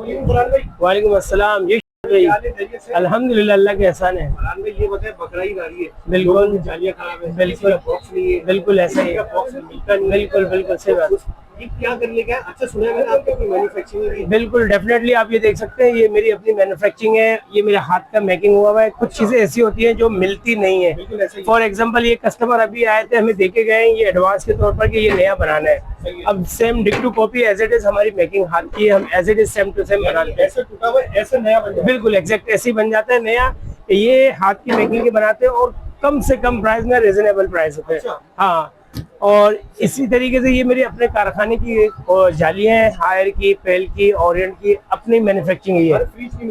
वालेकुम अस्सलाम। ये अल्हम्दुलिल्लाह, अल्लाह के एहसान है। ये बताए बकरा ईद आ रही है, बिल्कुल जालियाँ खराब है, बिल्कुल बॉक्स नहीं है, बिल्कुल ऐसा ही है। बॉक्स मिलता नहीं है। बिल्कुल बिल्कुल सही बात। ये क्या करने का है? अच्छा सुना है मैंने आपकी मैन्युफैक्चरिंग है। बिल्कुल डेफिनेटली आप ये देख सकते हैं, ये मेरी अपनी मैन्युफैक्चरिंग है, ये मेरे हाथ का मेकिंग हुआ हुआ है। कुछ चीजें ऐसी होती हैं जो मिलती नहीं है। बिल्कुल ऐसा ही है। फॉर एग्जांपल ये कस्टमर अभी आए थे, हमें देके गए ये एडवांस के तौर पर कि ये नया बनाना है। अब सेम डिक टू कॉपी एज इट इज हमारी मेकिंग हाथ की है, हम as it is same to same बनाते हैं। ऐसे टूटा हुआ ऐसे नया बन जाए। बिल्कुल एग्जैक्ट ऐसे ही बन जाता है नया। ये हाथ की मेकिंग के बनाते हैं और कम से कम प्राइस में रिजनेबल प्राइस होते हैं। हाँ, और इसी तरीके से ये मेरे अपने कारखाने की जालियां हैं, हायर की, पेल की, ओरिएंट की, अपनी मैन्युफैक्चरिंग है।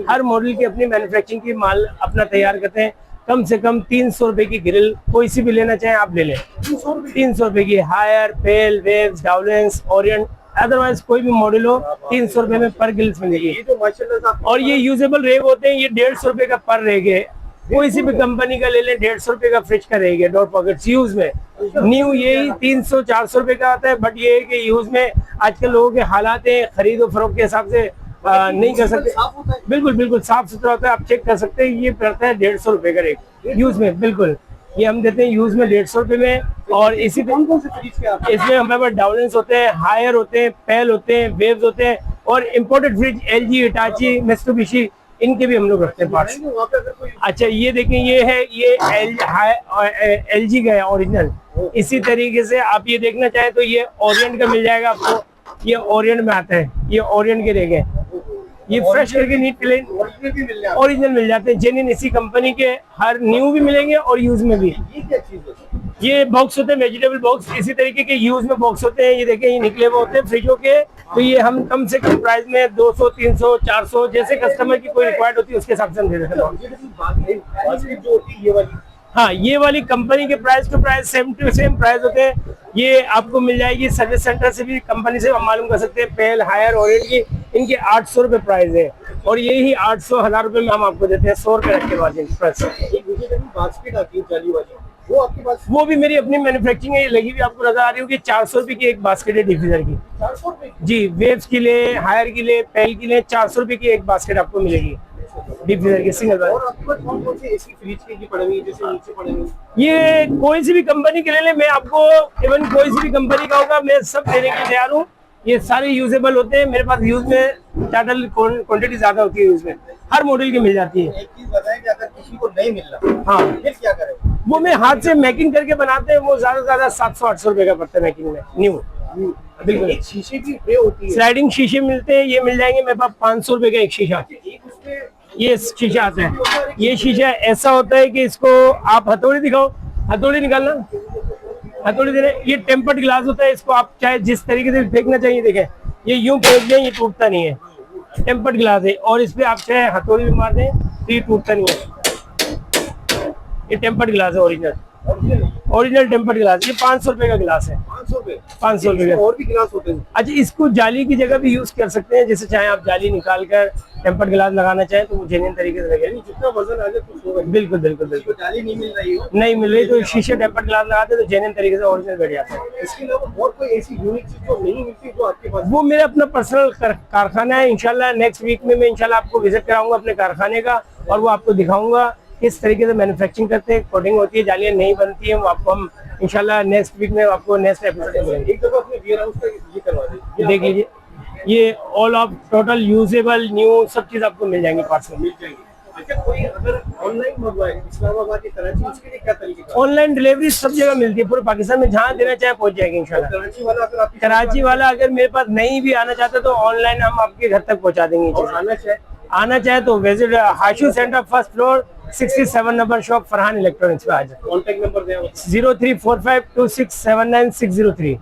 हर मॉडल की अपनी मैन्युफैक्चरिंग की माल अपना तैयार करते हैं। कम से कम 300 रुपए की ग्रिल, कोई सी भी लेना चाहें आप ले लें। 300 रुपए की हायर, पेल, वेव्स, डाउलेंस, ओरिएंट, अदरवाइज कोई भी मॉडल हो 300 रुपए में पर गिल्स मिलेगी। और ये यूजेबल रेग होते हैं, ये 150 रुपए का पर रेग है। कोई सी भी कंपनी का ले लें, 150 रुपए का फ्रिज का रहेगा डॉट पॉकेट्स यूज में। न्यू यही 300-400 रुपए का आता है, बट ये है कि यूज में आजकल लोगों के हालात है, खरीदो फरोख्त के हिसाब से नहीं कर सकते। बिल्कुल बिल्कुल साफ सुथरा होता है, आप चेक कर सकते हैं। ये पड़ता है 150 रुपए का रेट यूज में। बिल्कुल ये हम देते हैं यूज में 150 रुपए में। और इसी इसमें हमारे पास डाउलेंस होते हैं, हायर होते हैं, पेल होते हैं, वेव्स होते हैं, और imported fridge LG, Hitachi, Mitsubishi, इनके भी हम लोग रखते हैं पार्ट्स। अच्छा ये देखें, ये है, ये LG का है ओरिजिनल। इसी तरीके से आप ये देखना चाहें तो ये ओरिएंट का मिल जाएगा आपको। ये ओरिएंट में आता है, ये ओरिएंट के रहेंगे। ये फ्रेश करके नीट क्लीन ओरिजिनल मिल जाते हैं, जेन्युइन इसी कंपनी के। हर न्यू भी मिलेंगे और यूज में भी। ये बॉक्स होते हैं वेजिटेबल बॉक्स, इसी तरीके के यूज में बॉक्स होते हैं। ये देखें, ये निकले हुए होते हैं फ्रिजों के। तो ये हम कम से कम प्राइस में 200, 300, 400 जैसे कस्टमर की कोई रिक्वायर्ड होती है उसके हिसाब से हम दे देते हैं। हाँ, ये वाली कंपनी के price to price same to same price होते हैं। ये आपको मिल जाएगी सर्विस सेंटर से भी, कंपनी से हम मालूम कर सकते हैं। पेल, हायर, ओरिएंट की इनके 800 रुपए प्राइस है, और यही 800, 1000 रुपए में हम आपको देते हैं 100 रुपए रख के मार्जिन प्राइस। वो आपके पास, वो भी मेरी अपनी मैन्युफैक्चरिंग है। ये लगी हुई आपको नजर आ रही होगी। 400 रुपए की एक बास्केट है डिफ्यूजर की। 400 रुपए जी, वेव्स के लिए, हायर के लिए, पेल के लिए 400 रुपए की एक बास्केट आपको मिलेगी डिफ्यूजर की सिंगल। और आपके पास कौन कौन सी एसी फ्रिज की पड़ी हुई है, जैसे नीचे पड़ी हुई? ये कोई सी भी कंपनी के ले लें, मैं आपको इवन कोई सी भी कंपनी का होगा मैं सब देने के तैयार हूँ। ये सारे यूजेबल होते हैं मेरे पास। यूज में टोटल क्वांटिटी ज्यादा होती है, यूज में हर मॉडल की मिल जाती है। एक चीज बताएं कि अगर किसी को नहीं मिल रहा, हाँ, फिर क्या करें? वो मैं हाथ से मेकिंग करके बनाते हैं, वो ज्यादा से ज्यादा 700-800 रुपए का पड़ता है मेकिंग में न्यू। बिल्कुल एक शीशे की ट्रे होती है, स्लाइडिंग शीशे मिलते हैं, ये मिल जाएंगे मेरे पास 500 रुपए का एक शीशा। एक उसमें ये शीशा आता है। ये शीशा ऐसा होता है कि इसको आप हथौड़ी दिखाओ, हथौड़ी निकालना, हथौड़ी देना। ये टेम्पर्ड ग्लास होता है, इसको आप चाहे जिस तरीके से फेंकना चाहिए, देखें ये यूं फेंक दें, ये टूटता नहीं है। टेम्पर्ड ग्लास है, और इस पे आप चाहे हथौड़ी भी मार दें तो ये टूटता नहीं है। ये टेम्पर्ड ग्लास है, ओरिजिनल टेम्पर्ड ग्लास। ये 500 रुपए का गिलास है। 500 रुपए का। और भी गिलास होते हैं? अच्छा, इसको जाली की जगह भी यूज कर सकते हैं, जैसे चाहे आप जाली निकाल कर टेम्पर्ड गिलास लगाना चाहें तो वो जेन्युइन तरीके से लगेगा। जितना वजन आ जाए कुछ होगा। बिल्कुल बिल्कुल बिल्कुल। जाली नहीं मिल रही हो, नहीं मिल रही तो शीशे टेम्पर्ड ग्लास लगाते तो जेन्युइन तरीके से ओरिजिनल बैठ जाता है। इसके अलावा और कोई ऐसी यूनिक चीज जो नहीं मिलती जो आपके पास? वो मेरा अपना पर्सनल कारखाना है। इंशाल्लाह नेक्स्ट वीक में मैं इंशाल्लाह आपको विजिट कराऊंगा अपने कारखाने का, और वो आपको दिखाऊंगा किस तरीके से मैन्युफैक्चरिंग करते हैं, कोटिंग होती है, जालियां नहीं बनती है। वो आपको हम इंशाल्लाह नेक्स्ट वीक में आपको नेक्स्ट एपिसोड में मिलेंगे। एक दफा अपने वेयर हाउस का ये करवा दीजिए। देख लीजिए, ये all of total usable new सब चीज आपको मिल जाएंगी पार्सल मिल जाएंगे। अच्छा, कोई अगर ऑनलाइन मंगवाए इस्लामाबाद की कराची, उसके लिए क्या तरीके का? ऑनलाइन डिलीवरी सब जगह मिलती है, पूरे पाकिस्तान में जहाँ देना चाहे पहुंच जाएगी इंशाल्लाह। कराची वाला अगर आपकी कराची वाला अगर मेरे पास नहीं भी आना चाहता तो ऑनलाइन हम आपके घर तक पहुंचा देंगे। और आना चाहे तो visit Hashoo centre, first floor, 67 number shop, Farhan electronics पे आ जाए। कॉन्टेक्ट नंबर दें। 03452679 603।